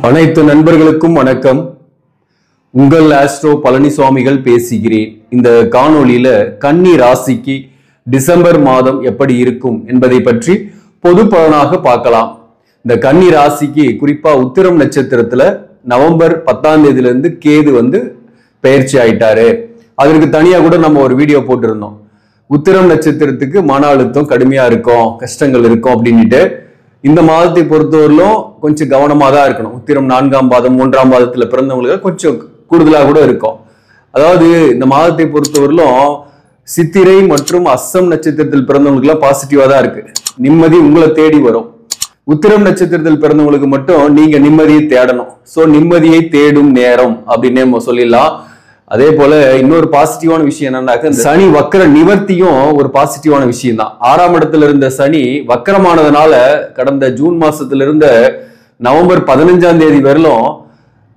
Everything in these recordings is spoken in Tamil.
அனைத்து நண்பர்களுக்கும் வணக்கம். உங்கள் ஆஸ்ட்ரோ பழனிசாமிகள் பேசுகிறேன். இந்த காணொளியில கன்னி ராசிக்கு டிசம்பர் மாதம் எப்படி இருக்கும் என்பதை பற்றி பொது பலனாக பார்க்கலாம். இந்த கன்னி ராசிக்கு குறிப்பா உத்திரம் நட்சத்திரத்துல நவம்பர் 10ஆம் தேதியிலிருந்து கேது பெயர்ச்சி ஆயிட்டாரு. அதற்கு தனியா கூட நம்ம ஒரு வீடியோ போட்டிருந்தோம். உத்திரம் நட்சத்திரத்துக்கு மன அழுத்தம் கடுமையா இருக்கும், கஷ்டங்கள் இருக்கும் அப்படின்ட்டு. இந்த மாதத்தை பொறுத்தவரையிலும் கொஞ்சம் கவனமா தான் இருக்கணும். உத்திரம் 4ஆம் பாதம் 3ஆம் பாதத்துல பிறந்தவங்களுக்கு கொஞ்சம் கூடுதலாக கூட இருக்கும். அதாவது இந்த மாதத்தை பொறுத்தவரையிலும் சித்திரை மற்றும் அஸ்ஸம் நட்சத்திரத்தில் பிறந்தவங்களுக்கு எல்லாம் பாசிட்டிவா தான் இருக்கு. நிம்மதி உங்களை தேடி வரும். உத்திரம் நட்சத்திரத்தில் பிறந்தவங்களுக்கு மட்டும் நீங்க நிம்மதியை தேடணும். சோ நிம்மதியை தேடும் நேரம் அப்படின்னு நம்ம சொல்லிடலாம். அதே போல இன்னொரு பாசிட்டிவான விஷயம் என்னன்னாக்க, சனி வக்கர நிவர்த்தியும் ஒரு பாசிட்டிவான விஷயம் தான். 6ஆம் இடத்துல இருந்த சனி வக்கரமானதுனால கடந்த ஜூன் மாசத்துல இருந்த நவம்பர் 15ஆம் தேதி வரலும்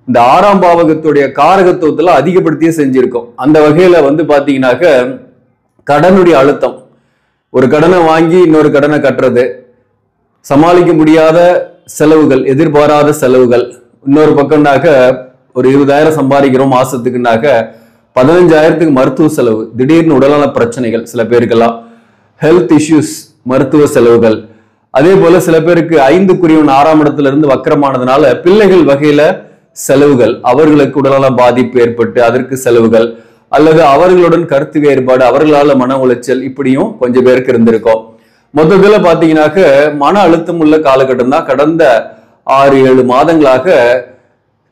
இந்த 6ஆம் பாவகத்துடைய காரகத்துவத்துல அதிகப்படுத்தியே செஞ்சிருக்கோம். அந்த வகையில பாத்தீங்கன்னாக்க கடனுடைய அழுத்தம், ஒரு கடனை வாங்கி இன்னொரு கடனை கட்டுறது, சமாளிக்க முடியாத செலவுகள், எதிர்பாராத செலவுகள். இன்னொரு பக்கம்னாக்க ஒரு 20,000 சம்பாதிக்கிறோம் மாசத்துக்குனாக்க 15,000க்கு மருத்துவ செலவு, திடீர்னு உடல்நல பிரச்சனைகள், சில பேருக்கெல்லாம் ஹெல்த் இஷ்யூஸ், மருத்துவ செலவுகள். அதே போல சில பேருக்கு 5க்குரியவன் 6ஆம் இடத்துல இருந்து வக்கரமானதுனால பிள்ளைகள் வகையில செலவுகள், அவர்களுக்கு உடல்நல பாதிப்பு ஏற்பட்டு அதற்கு செலவுகள், அல்லது அவர்களுடன் கருத்து வேறுபாடு, அவர்களால மன உளைச்சல், இப்படியும் கொஞ்சம் பேருக்கு இருந்திருக்கும். மொத்தத்துல பாத்தீங்கன்னாக்க மன அழுத்தம் உள்ள காலகட்டம் தான். கடந்த 6-7 மாதங்களாக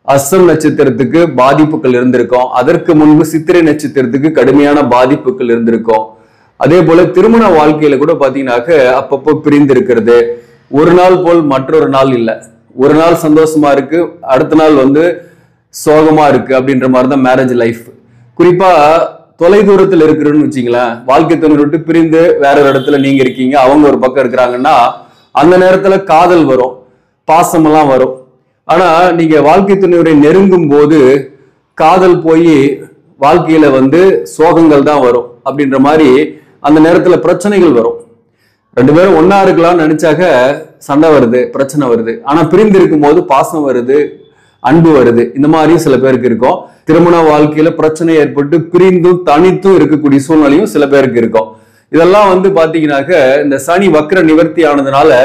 அஸ்ஸம் நட்சத்திரத்துக்கு பாதிப்புகள் இருந்திருக்கும். அதற்கு முன்பு சித்திரை நட்சத்திரத்துக்கு கடுமையான பாதிப்புகள் இருந்திருக்கும். அதே போல திருமண வாழ்க்கையில கூட பாத்தீங்கன்னாக்க அப்பப்போ பிரிந்து இருக்கிறது. ஒரு நாள் போல் மற்றொரு நாள் இல்லை. ஒரு நாள் சந்தோஷமா இருக்கு, அடுத்த நாள் சோகமா இருக்கு அப்படின்ற மாதிரிதான் மேரேஜ் லைஃப். குறிப்பா தொலை தூரத்துல இருக்கிறன்னு வச்சுங்களேன், வாழ்க்கை துணை விட்டு பிரிந்து வேற ஒரு இடத்துல நீங்க இருக்கீங்க, அவங்க ஒரு பக்கம் இருக்கிறாங்கன்னா அந்த நேரத்துல காதல் வரும், பாசமெல்லாம் வரும். ஆனா நீங்க வாழ்க்கை துணையுடைய நெருங்கும் போது காதல் போய் வாழ்க்கையில சோகங்கள் தான் வரும். அப்படின்ற மாதிரி அந்த நேரத்துல பிரச்சனைகள் வரும். 2 பேரும் ஒன்னா இருக்கலாம்னு நினைச்சாக்க சண்டை வருது, பிரச்சனை வருது. ஆனா பிரிந்து இருக்கும் போது பாசம் வருது, அன்பு வருது. இந்த மாதிரியும் சில பேருக்கு இருக்கும். திருமண வாழ்க்கையில பிரச்சனை ஏற்பட்டு பிரிந்தும் தனித்தும் இருக்கக்கூடிய சூழ்நிலையும் சில பேருக்கு இருக்கும். இதெல்லாம் பாத்தீங்கன்னாக்க இந்த சனி வக்கர நிவர்த்தி ஆனதுனால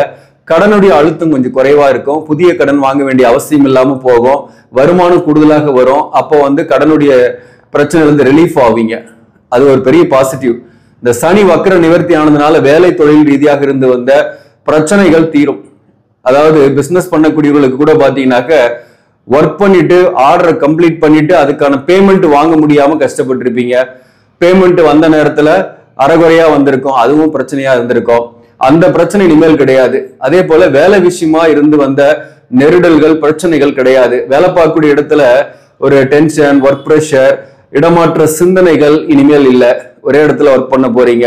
கடனுடைய அழுத்தம் கொஞ்சம் குறைவா இருக்கும். புதிய கடன் வாங்க வேண்டிய அவசியம் இல்லாம போகும். வருமானம் கூடுதலாக வரும். அப்போ கடனுடைய பிரச்சனை ரிலீஃப் ஆவீங்க. அது ஒரு பெரிய பாசிட்டிவ். இந்த சனி வக்கர நிவர்த்தி ஆனதுனால வேலை தொழில் ரீதியாக இருந்து வந்த பிரச்சனைகள் தீரும். அதாவது பிசினஸ் பண்ணக்கூடியவர்களுக்கு கூட பாத்தீங்கன்னாக்க ஒர்க் பண்ணிட்டு ஆர்டரை கம்ப்ளீட் பண்ணிட்டு அதுக்கான பேமெண்ட் வாங்க முடியாம கஷ்டப்பட்டு இருப்பீங்க. பேமெண்ட் வந்த நேரத்துல அரைகுறையா வந்திருக்கும், அதுவும் பிரச்சனையா இருந்திருக்கும். அந்த பிரச்சனை இனிமேல் கிடையாது. அதே போல வேலை விஷயமா இருந்து வந்த நெருடல்கள், பிரச்சனைகள் கிடையாது. வேலை பார்க்கக்கூடிய இடத்துல ஒரு டென்ஷன், ஒர்க் பிரஷர், இடமாற்ற சிந்தனைகள் இனிமேல் இல்லை. ஒரே இடத்துல ஒர்க் பண்ண போறீங்க.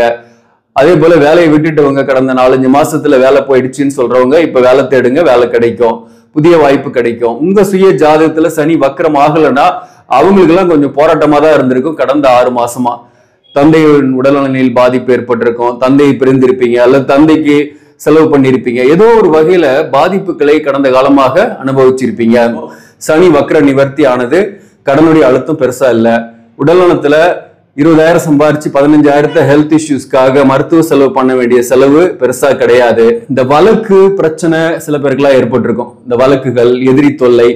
அதே போல வேலையை விட்டுட்டவங்க, கடந்த 4-5 மாசத்துல வேலை போயிடுச்சுன்னு சொல்றவங்க இப்ப வேலை தேடுங்க, வேலை கிடைக்கும், புதிய வாய்ப்பு கிடைக்கும். உங்க சுய ஜாதகத்துல சனி வக்கரம் ஆகலைன்னா அவங்களுக்கு எல்லாம் கொஞ்சம் போராட்டமா தான் இருந்திருக்கும். கடந்த 6 மாசமா தந்தையின் உடல்நலனில் பாதிப்பு ஏற்பட்டிருக்கும், தந்தையை பிரிந்திருப்பீங்க, அல்லது தந்தைக்கு செலவு பண்ணியிருப்பீங்க. ஏதோ ஒரு வகையில பாதிப்புகளை கடந்த காலமாக அனுபவிச்சிருப்பீங்க. சனி வக்கர நிவர்த்தி ஆனது கடனுடைய அழுத்தம் பெருசா இல்லை. உடல்நலத்துல 20,000 சம்பாரிச்சு 15,000 ஹெல்த் இஷ்யூஸ்க்காக மருத்துவ செலவு பண்ண வேண்டிய செலவு பெருசா கிடையாது. இந்த வழக்கு பிரச்சனை சில பேருக்குலாம் ஏற்பட்டிருக்கும். இந்த வழக்குகள், எதிரி தொல்லை,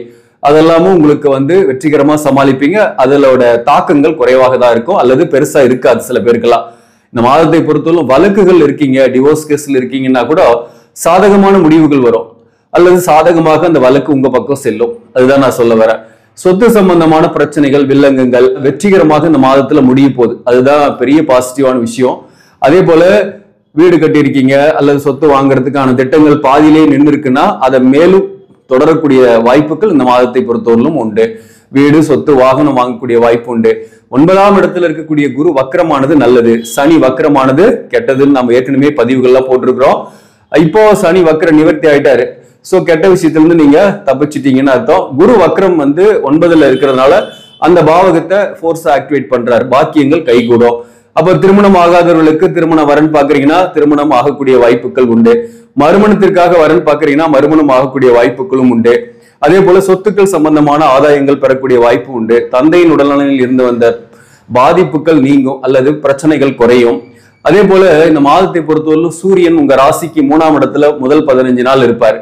அதெல்லாமும் உங்களுக்கு வெற்றிகரமா சமாளிப்பீங்க. அதோட தாக்கங்கள் குறைவாக தான் இருக்கும், அல்லது பெருசா இருக்காது சில பேருக்கெல்லாம். இந்த மாதத்தை பொறுத்தவரை வழக்குகள் இருக்கீங்க, டிவோர்ஸ் கேஸ்ல இருக்கீங்கன்னா கூட சாதகமான முடிவுகள் வரும், அல்லது சாதகமாக அந்த வழக்கு உங்க பக்கம் செல்லும். அதுதான் நான் சொல்ல வரேன். சொத்து சம்பந்தமான பிரச்சனைகள், வில்லங்கங்கள் வெற்றிகரமாக இந்த மாதத்துல முடிய போகுது. அதுதான் பெரிய பாசிட்டிவான விஷயம். அதே போல வீடு கட்டியிருக்கீங்க அல்லது சொத்து வாங்குறதுக்கான திட்டங்கள் பாதியிலே நின்று இருக்குன்னா அதை மேலும் தொடரக்கூடிய வாய்ப்புகள் இந்த மாதத்தை பொறுத்தவரையிலும் உண்டு. வீடு, சொத்து, வாகனம் வாங்கக்கூடிய வாய்ப்பு உண்டு. 9ஆம் இடத்துல இருக்கக்கூடிய குரு வக்கரமானது நல்லது, சனி வக்கரமானது கெட்டதுன்னு நம்ம ஏற்கனவே பதிவுகள்லாம் போட்டிருக்கிறோம். இப்போ சனி வக்கர நிவர்த்தி ஆயிட்டாரு. சோ கெட்ட விஷயத்துல இருந்து நீங்க தப்பிச்சிட்டீங்கன்னு அர்த்தம். குரு வக்கரம் 9ல இருக்கிறதுனால அந்த பாவகத்தை ஃபோர்ஸா ஆக்டிவேட் பண்றாரு, பாக்கியங்கள் கைகூடும். அப்ப திருமணம் ஆகாதவர்களுக்கு திருமண வரன் பாக்குறீங்கன்னா திருமணம் ஆகக்கூடிய வாய்ப்புகள் உண்டு. மறுமணத்திற்காக வரன் பாக்குறீங்கன்னா மறுமணம் ஆகக்கூடிய வாய்ப்புகளும் உண்டு. அதே போல சொத்துக்கள் சம்பந்தமான ஆதாயங்கள் பெறக்கூடிய வாய்ப்பு உண்டு. தந்தையின் உடல்நலனில் இருந்து வந்த பாதிப்புகள் நீங்கும் அல்லது பிரச்சனைகள் குறையும். அதே போல இந்த மாதத்தை பொறுத்தவரை சூரியன் உங்க ராசிக்கு 3ஆம் இடத்துல முதல் 15 நாள் இருப்பார்.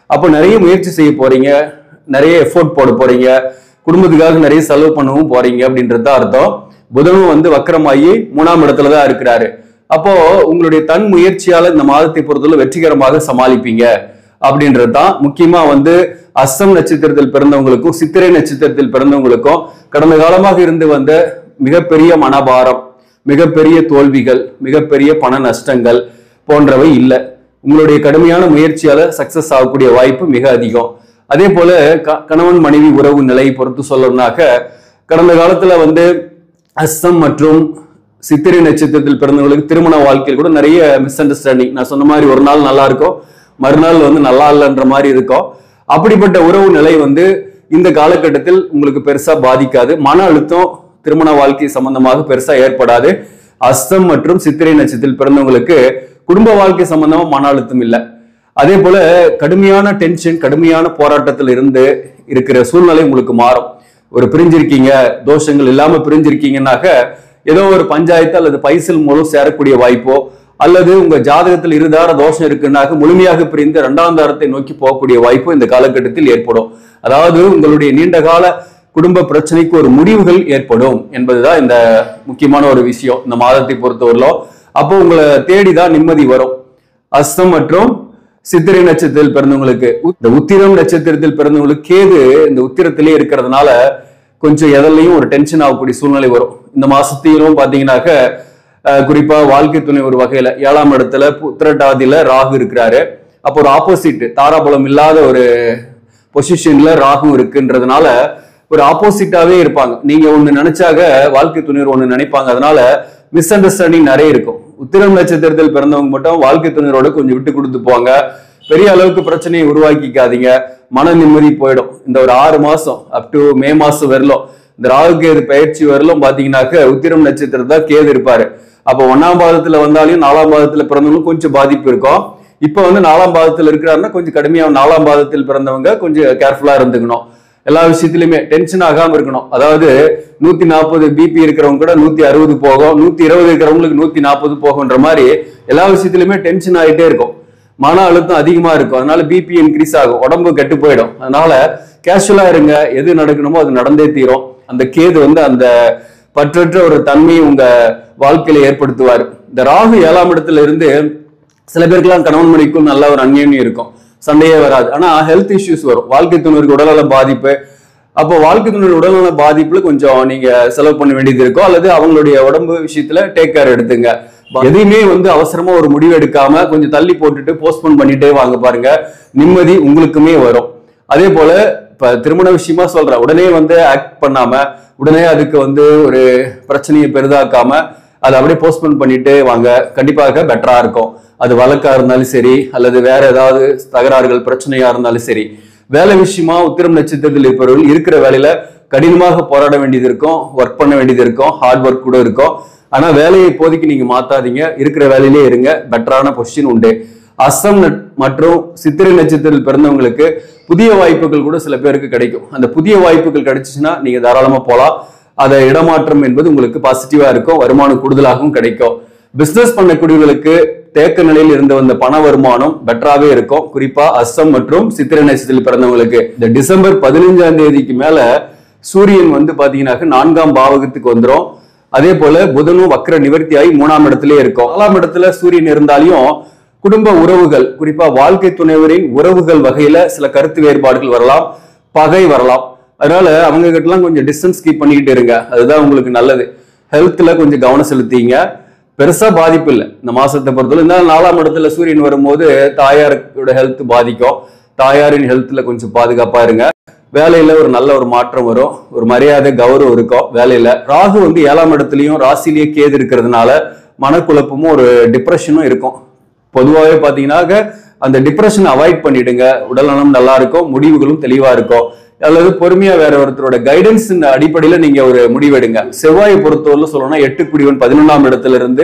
அப்போ நிறைய முயற்சி செய்ய போறீங்க, நிறைய எஃபோர்ட் போட போறீங்க, குடும்பத்துக்காக நிறைய செலவு பண்ணவும் போறீங்க அப்படின்றது அர்த்தம். புதனும் வந்து வக்கரமாகி 3ஆம் இடத்துல தான் இருக்கிறாரு. அப்போ உங்களுடைய தன் முயற்சியால இந்த மாதத்தை பொறுத்தவரை வெற்றிகரமாக சமாளிப்பீங்க அப்படின்றது தான். முக்கியமா வந்து அஸ்தம் நட்சத்திரத்தில் பிறந்தவங்களுக்கும் சித்திரை நட்சத்திரத்தில் பிறந்தவங்களுக்கும் கடந்த காலமாக இருந்து வந்த மிகப்பெரிய மனபாரம், மிகப்பெரிய தோல்விகள், மிகப்பெரிய பண நஷ்டங்கள் போன்றவை இல்லை. உங்களுடைய கடுமையான முயற்சியால சக்சஸ் ஆகக்கூடிய வாய்ப்பு மிக அதிகம். அதே போல கணவன் மனைவி உறவு நிலையை பொறுத்து சொல்லணும்னாக்க கடந்த காலத்துல வந்து அஸ்தம் மற்றும் சித்திரை நட்சத்திரத்தில் பிறந்தவங்களுக்கு திருமண வாழ்க்கையில் கூட நிறைய மிஸ் அண்டர்ஸ்டாண்டிங், நான் சொன்ன மாதிரி ஒரு நாள் நல்லா இருக்கும், மறுநாள் வந்து நல்லா இல்லைன்ற மாதிரி இருக்கும். அப்படிப்பட்ட உறவு நிலை வந்து இந்த காலகட்டத்தில் உங்களுக்கு பெருசா பாதிக்காது. மன அழுத்தம் திருமண வாழ்க்கை சம்பந்தமாக பெருசா ஏற்படாது. அஸ்தம் மற்றும் சித்திரை நட்சத்திரத்தில் பிறந்தவங்களுக்கு குடும்ப வாழ்க்கை சம்பந்தமா மன அழுத்தம் இல்லை. அதே போல கடுமையான டென்ஷன், கடுமையான போராட்டத்தில் இருந்து இருக்கிற சூழ்நிலை உங்களுக்கு மாறும். ஒரு பிரிஞ்சிருக்கீங்க, தோஷங்கள் இல்லாம பிரிஞ்சிருக்கீங்கன்னாக்க ஏதோ ஒரு பஞ்சாயத்து அல்லது பைசல் மூலம் சேரக்கூடிய வாய்ப்போ, அல்லது உங்க ஜாதகத்தில் இருதார தோஷம் இருக்குன்னாக்க முழுமையாக பிரிந்து 2ஆம் தாரத்தை நோக்கி போகக்கூடிய வாய்ப்பு இந்த காலகட்டத்தில் ஏற்படும். அதாவது உங்களுடைய நீண்ட கால குடும்ப பிரச்சனைக்கு ஒரு முடிவுகள் ஏற்படும் என்பதுதான் இந்த முக்கியமான ஒரு விஷயம் இந்த மாதத்தை பொறுத்தவரையிலும். அப்போ உங்களை தேடிதான் நிம்மதி வரும். அஸ்தம் மற்றும் சித்திரை நட்சத்திரத்தில் பிறந்தவங்களுக்கு, இந்த உத்திரம் நட்சத்திரத்தில் பிறந்தவங்களுக்கு கேது இந்த உத்திரத்திலே இருக்கிறதுனால கொஞ்சம் எதிலையும் ஒரு டென்ஷன் ஆகக்கூடிய சூழ்நிலை வரும். இந்த மாசத்திலும் பாத்தீங்கன்னாக்க குறிப்பா வாழ்க்கை துணை ஒரு வகையில 7ஆம் இடத்துல உத்திரட்டாதியில ராகு இருக்கிறாரு. அப்போ ஒரு ஆப்போசிட் தாராபலம் இல்லாத ஒரு பொசிஷன்ல ராகு இருக்குன்றதுனால ஒரு ஆப்போசிட்டாவே இருப்பாங்க. நீங்க ஒண்ணு நினைச்சாக வாழ்க்கை துணைவர் ஒண்ணு நினைப்பாங்க. அதனால மிஸ் அண்டர்ஸ்டாண்டிங் நிறைய இருக்கும். உத்திரம் நட்சத்திரத்தில் பிறந்தவங்க மட்டும் வாழ்க்கை துணையரோட கொஞ்சம் விட்டு கொடுத்து போங்க. பெரிய அளவுக்கு பிரச்சனையை உருவாக்கிக்காதீங்க, மன நிம்மதி போயிடும். இந்த ஒரு 6 மாசம் அப் டு மே மாசம் வரலும், இந்த ராகு கேது பயிற்சி வரலும் பாத்தீங்கன்னாக்க உத்திரம் நட்சத்திரத்தா கேது இருப்பாரு. அப்போ 1ஆம் பாதத்துல வந்தாலும் 4ஆம் பாதத்துல பிறந்தவங்களும் கொஞ்சம் பாதிப்பு இருக்கும். இப்ப வந்து 4ஆம் பாதத்துல இருக்கிறாருன்னா கொஞ்சம் கடுமையா 4ஆம் பாதத்தில் பிறந்தவங்க கொஞ்சம் கேர்ஃபுல்லா இருந்துக்கணும். எல்லா விஷயத்திலுமே டென்ஷன் ஆகாம இருக்கணும். அதாவது 140 பிபி இருக்கிறவங்க கூட 160 போகும், 120 இருக்கிறவங்களுக்கு 140 போகுன்ற மாதிரி எல்லா விஷயத்திலுமே டென்ஷன் ஆகிட்டே இருக்கும். மன அழுத்தம் அதிகமா இருக்கும். அதனால பிபி இன்க்ரீஸ் ஆகும், உடம்பு கெட்டு போயிடும். அதனால கேஷுவலா இருங்க, எது நடக்கணுமோ அது நடந்தே தீரும். அந்த கேது வந்து அந்த பற்றற்ற ஒரு தன்மையை உங்க வாழ்க்கையில ஏற்படுத்துவார். இந்த ராகு 7ஆம் இடத்துல இருந்து சில பேருக்குலாம் கணவன் மனைவிக்கும் நல்ல ஒரு அந்யோன்யம் இருக்கும், சண்டையே வராது. ஆனா ஹெல்த் இஷ்யூஸ் வரும், வாழ்க்கை துணைவருக்கு உடல்நல பாதிப்பு. அப்போ வாழ்க்கை துணைவர் உடல்நல பாதிப்புல கொஞ்சம் நீங்க செலவு பண்ண வேண்டியது இருக்கும், அல்லது அவங்களுடைய உடம்பு விஷயத்துல டேக் கேர் எடுத்துங்க. எதையுமே வந்து அவசரமா ஒரு முடிவு எடுக்காம கொஞ்சம் தள்ளி போட்டுட்டு போஸ்ட்போன் பண்ணிட்டே வாங்க பாருங்க, நிம்மதி உங்களுக்குமே வரும். அதே போல இப்ப திருமண விஷயமா சொல்றேன், உடனே வந்து ஆக்ட் பண்ணாம, உடனே அதுக்கு வந்து ஒரு பிரச்சனையை பெரிதாக்காம அதை அப்படியே போஸ்ட்போன் பண்ணிட்டு வாங்க, கண்டிப்பாக பெட்டரா இருக்கும். அது வழக்கா இருந்தாலும் சரி, அல்லது வேற ஏதாவது தகராறுகள் பிரச்சனையா இருந்தாலும் சரி. வேலை விஷயமா உத்திரம் நட்சத்திரத்தில் இருப்பவர்கள் இருக்கிற வேலையில கடினமாக போராட வேண்டியது இருக்கும், ஒர்க் பண்ண வேண்டியது இருக்கும், ஹார்ட் ஒர்க் கூட இருக்கும். ஆனா வேலையை இப்போதைக்கு நீங்க மாத்தாதீங்க, இருக்கிற வேலையிலே இருங்க, பெட்டரான பொசிஷன் உண்டு. அஸ்தம் மற்றும் சித்திரை நட்சத்திரத்தில் பிறந்தவங்களுக்கு புதிய வாய்ப்புகள் கூட சில பேருக்கு கிடைக்கும். அந்த புதிய வாய்ப்புகள் கிடைச்சிச்சுன்னா நீங்க தாராளமா போலாம். அதை இடமாற்றம் என்பது உங்களுக்கு பாசிட்டிவா இருக்கும், வருமானம் கூடுதலாகவும் கிடைக்கும். பிசினஸ் பண்ணக்கூடியவர்களுக்கு தேக்க நிலையில் இருந்து வந்த பண வருமானம் பெட்டராகவே இருக்கும். குறிப்பா அஸ்தம் மற்றும் சித்திரை நட்சத்திரத்தில் பிறந்தவங்களுக்கு இந்த டிசம்பர் 15ஆம் தேதிக்கு மேல சூரியன் வந்து பாத்தீங்கன்னா 4ஆம் பாவகத்துக்கு வந்துடும். அதே போல புதனும் வக்ர நிவர்த்தியாகி 3ஆம் இடத்திலே இருக்கும். 4ஆம் இடத்துல சூரியன் இருந்தாலையும் குடும்ப உறவுகள், குறிப்பா வாழ்க்கை துணைவரின் உறவுகள் வகையில சில கருத்து வேறுபாடுகள் வரலாம், பகை வரலாம். அதனால அவங்க கிட்டலாம் கொஞ்சம் டிஸ்டன்ஸ் கீப் பண்ணிக்கிட்டு இருங்க, அதுதான் உங்களுக்கு நல்லது. ஹெல்த்ல கொஞ்சம் கவனம் செலுத்திங்க, பெருசா பாதிப்பு இல்லை இந்த மாசத்தை பொறுத்தவரை. இந்த 4ஆம் இடத்துல சூரியன் வரும்போது தாயாரோட ஹெல்த் பாதிக்கும், தாயாரின் ஹெல்த்ல கொஞ்சம் பாதுகாப்பா இருங்க. வேலையில ஒரு நல்ல ஒரு மாற்றம் வரும், ஒரு மரியாதை கௌரவம் இருக்கும் வேலையில. ராகு வந்து 7ஆம் இடத்துலயும் ராசிலேயே கேது இருக்கிறதுனால மனக்குழப்பமும் ஒரு டிப்ரெஷனும் இருக்கும். பொதுவாகவே பாத்தீங்கன்னா அந்த டிப்ரெஷனை அவாய்ட் பண்ணிடுங்க, உடல்நலம் நல்லா இருக்கும், முடிவுகளும் தெளிவா இருக்கும். அல்லது பொறுமையா வேற ஒருத்தரோட கைடன்ஸ் அடிப்படையில நீங்க ஒரு முடிவெடுங்க. செவ்வாயை பொறுத்தவரையிலும் சொல்லணும்னா 8 குடிவன் 11ஆம் இடத்துல இருந்து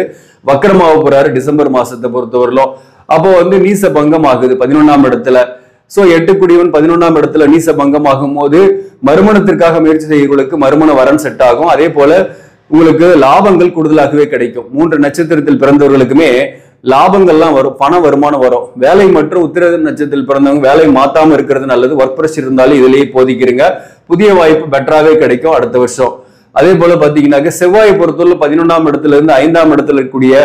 வக்கரமாக போறாரு டிசம்பர் மாசத்தை பொறுத்தவரையிலும். அப்போ வந்து நீச பங்கம் ஆகுது 11ஆம் இடத்துல. சோ 8 குடியவன் 11ஆம் இடத்துல நீச பங்கமாகும் போது மறுமணத்திற்காக முயற்சி செய்யறவர்களுக்கு மறுமண வரன் செட் ஆகும். அதே போல உங்களுக்கு லாபங்கள் கூடுதலாகவே கிடைக்கும். 3 நட்சத்திரத்தில் பிறந்தவர்களுக்குமே லாபங்கள்லாம் வரும், பண வருமானம் வரும். வேலை மற்றும் உத்திர நட்சத்திரத்தில் பிறந்தவங்க வேலை மாத்தாம இருக்கிறது நல்லது. ஒர்க் ப்ரெஷர் இருந்தாலும் இதுலயே போதிக்கிறீங்க. புதிய வாய்ப்பு பெட்டராகவே கிடைக்கும் அடுத்த வருஷம். அதே போல பாத்தீங்கன்னாக்க செவ்வாயை பொறுத்தவரை 11ஆம் இடத்துல இருந்து 5ஆம் இடத்துல இருக்கக்கூடிய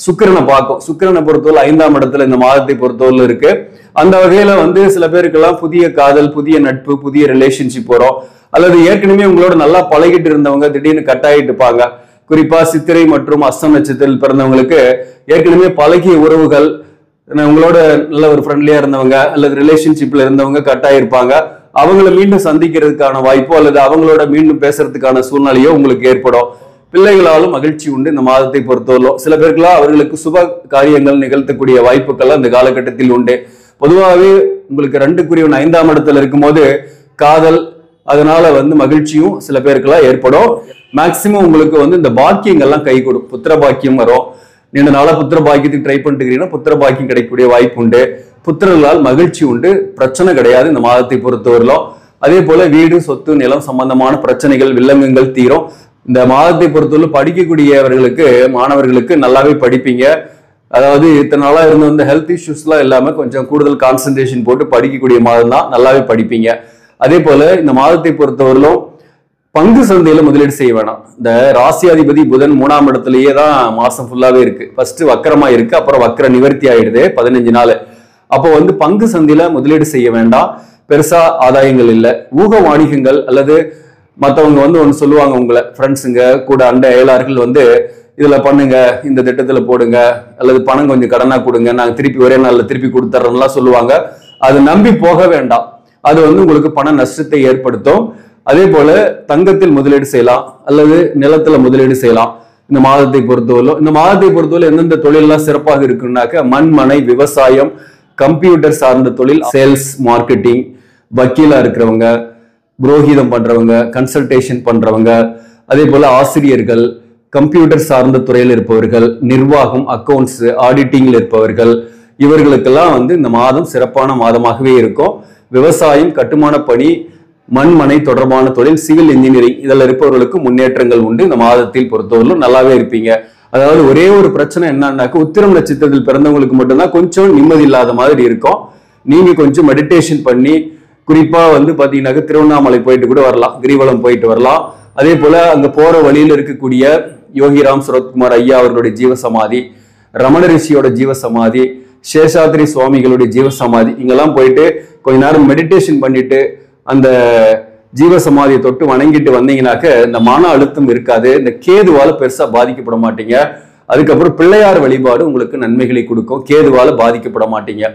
சுக்கிரனை பார்க்கும். சுக்கிரனை பொறுத்தவரை 5ஆம் இடத்துல இந்த மாதத்தை பொறுத்தவரை இருக்கு. அந்த வகையில வந்து சில பேருக்கெல்லாம் புதிய காதல், புதிய நட்பு, புதிய ரிலேஷன்ஷிப் வரும். அல்லது ஏற்கனவே உங்களோட நல்லா பழகிட்டு இருந்தவங்க திடீர்னு கட் ஆகிட்டு இருப்பாங்க. குறிப்பா சித்திரை மற்றும் அஸ்தம் நட்சத்திரத்தில் பிறந்தவங்களுக்கு ஏற்கனவே பழகிய உறவுகள், உங்களோட நல்ல ஒரு ஃப்ரெண்ட்லியா இருந்தவங்க அல்லது ரிலேஷன்ஷிப்ல இருந்தவங்க கட் ஆகிருப்பாங்க. அவங்களை மீண்டும் சந்திக்கிறதுக்கான வாய்ப்போ அல்லது அவங்களோட மீண்டும் பேசுறதுக்கான சூழ்நிலையோ உங்களுக்கு ஏற்படும். பிள்ளைகளாலும் மகிழ்ச்சி உண்டு இந்த மாதத்தை பொறுத்தவரை. சில பேருக்குலாம் அவர்களுக்கு சுப காரியங்கள் நிகழ்த்தக்கூடிய வாய்ப்புகள் இந்த காலகட்டத்தில் உண்டு. பொதுவாகவே உங்களுக்கு 2 5ஆம் இடத்துல இருக்கும்போது காதல், அதனால வந்து மகிழ்ச்சியும் சில பேருக்கெல்லாம் ஏற்படும். மேக்சிமம் உங்களுக்கு வந்து இந்த பாக்கியங்கள்லாம் கை கொடுக்கும். புத்திர பாக்கியம் வரும். நீண்ட நாளா புத்திர பாக்கியத்துக்கு ட்ரை பண்ணிட்டு இருக்கிறீங்கன்னா புத்திர பாக்கியம் கிடைக்கக்கூடிய வாய்ப்பு உண்டு. புத்திரர்களால் மகிழ்ச்சி உண்டு, பிரச்சனை கிடையாது இந்த மாதத்தை பொறுத்தவரையிலும். அதே போல வீடு, சொத்து, நிலம் சம்பந்தமான பிரச்சனைகள், வில்லங்கங்கள் தீரும். இந்த மாதத்தை பொறுத்தவரை படிக்கக்கூடியவர்களுக்கு, மாணவர்களுக்கு நல்லாவே படிப்பீங்க. அதாவது இத்தனை நாளா இருந்த வந்து ஹெல்த் இஷ்யூஸ்லாம் இல்லாம கொஞ்சம் கூடுதல் கான்சன்ட்ரேஷன் போட்டு படிக்கக்கூடிய மாதம் தான், நல்லாவே படிப்பீங்க. அதே போல இந்த மாதத்தை பொறுத்தவரையிலும் பங்கு சந்தையில முதலீடு செய்ய வேணாம். இந்த ராசியாதிபதி புதன் 3ஆம் இடத்துலயே தான் மாசம் ஃபுல்லாவே இருக்கு. ஃபர்ஸ்ட் வக்கரமா இருக்கு, அப்புறம் வக்கர நிவர்த்தி ஆயிடுது 15 நாள். அப்போ வந்து பங்கு சந்தையில முதலீடு செய்ய வேண்டாம். பெருசா ஆதாயங்கள் இல்லை. ஊக வாணிகங்கள் அல்லது மற்றவங்க வந்து ஒன்று சொல்லுவாங்க, உங்களை ஃப்ரெண்ட்ஸுங்க கூட அண்டை அயலார்கள் வந்து இதுல பண்ணுங்க, இந்த திட்டத்துல போடுங்க, அல்லது பணம் கொஞ்சம் கடனா கொடுங்க, நாங்க திருப்பி ஒரே நாள்ல திருப்பி கொடுத்துறோம்லாம் சொல்லுவாங்க. அது நம்பி போக வேண்டாம். அது வந்து உங்களுக்கு பண நஷ்டத்தை ஏற்படுத்தும். அதே போல தங்கத்தில் முதலீடு செய்யலாம் அல்லது நிலத்துல முதலீடு செய்யலாம் இந்த மாதத்தை பொறுத்தவரை. இந்த மாதத்தை பொறுத்தவரை எந்தெந்த தொழிலெல்லாம் சிறப்பாக இருக்குன்னாக்க மண், மனை, விவசாயம், கம்ப்யூட்டர் சார்ந்த தொழில், சேல்ஸ், மார்க்கெட்டிங், வக்கீலா இருக்கிறவங்க, புரோகிதம் பண்றவங்க, கன்சல்டேஷன் பண்றவங்க, அதே போல ஆசிரியர்கள், கம்ப்யூட்டர் சார்ந்த துறையில் இருப்பவர்கள், நிர்வாகம், அக்கௌண்ட்ஸ், ஆடிட்டிங்ல இருப்பவர்கள், இவர்களுக்கெல்லாம் வந்து இந்த மாதம் சிறப்பான மாதமாகவே இருக்கும். விவசாயம், கட்டுமான பணி, மண்மனை தொடர்பான தொழில், சிவில் இன்ஜினியரிங் இதில் இருப்பவர்களுக்கு முன்னேற்றங்கள் உண்டு. இந்த மாதத்தில் பொறுத்தவரையிலும் நல்லாவே இருப்பீங்க. அதாவது ஒரே ஒரு பிரச்சனை என்னன்னாக்க உத்திரம் நட்சத்திரத்தில் பிறந்தவங்களுக்கு மட்டும்தான் கொஞ்சம் நிம்மதி இல்லாத மாதிரி இருக்கும். நீங்க கொஞ்சம் மெடிடேஷன் பண்ணி, குறிப்பா வந்து பாத்தீங்கன்னாக்க திருவண்ணாமலை போயிட்டு கூட வரலாம், கிரிவலம் போயிட்டு வரலாம். அதே போல அங்க போற வழியில் இருக்கக்கூடிய யோகிராம் சுரத்குமார் ஐயா அவர்களுடைய ஜீவசமாதி, ரமண ரிஷியோட ஜீவசமாதி, சேஷாத்ரி சுவாமிகளுடைய ஜீவசமாதி, இங்கெல்லாம் போயிட்டு கொஞ்ச நேரம் மெடிடேஷன் பண்ணிட்டு அந்த ஜீவசமாதியை தொட்டு வணங்கிட்டு வந்தீங்கன்னாக்க இந்த மன அழுத்தம் இருக்காது. இந்த கேதுவால பெருசா பாதிக்கப்பட மாட்டீங்க. அதுக்கப்புறம் பிள்ளையார் வழிபாடு உங்களுக்கு நன்மைகளை கொடுக்கும். கேதுவால பாதிக்கப்பட மாட்டீங்க.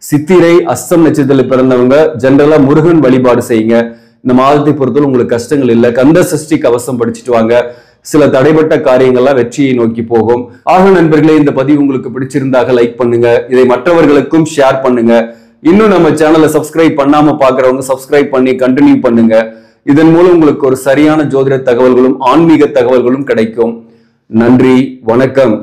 சித்திரை, அஸ்தம் நட்சத்திரத்தில் பிறந்தவங்க ஜெனரலா முருகன் வழிபாடு செய்யுங்க. இந்த மாதத்தை பொறுத்தவரை உங்களுக்கு கஷ்டங்கள் இல்லை. கந்த சஷ்டி கவசம் படிச்சுட்டு வாங்க. சில தடைப்பட்ட காரியங்கள்லாம் வெற்றியை நோக்கி போகும். ஆக நண்பர்களே, இந்த பதிவு உங்களுக்கு பிடிச்சிருந்தாக லைக் பண்ணுங்க. இதை மற்றவர்களுக்கும் ஷேர் பண்ணுங்க. இன்னும் நம்ம சேனலை சப்ஸ்கிரைப் பண்ணாம பாக்குறவங்க சப்ஸ்கிரைப் பண்ணி கண்டினியூ பண்ணுங்க. இதன் மூலம் உங்களுக்கு ஒரு சரியான ஜோதிட தகவல்களும் ஆன்மீக தகவல்களும் கிடைக்கும். நன்றி, வணக்கம்.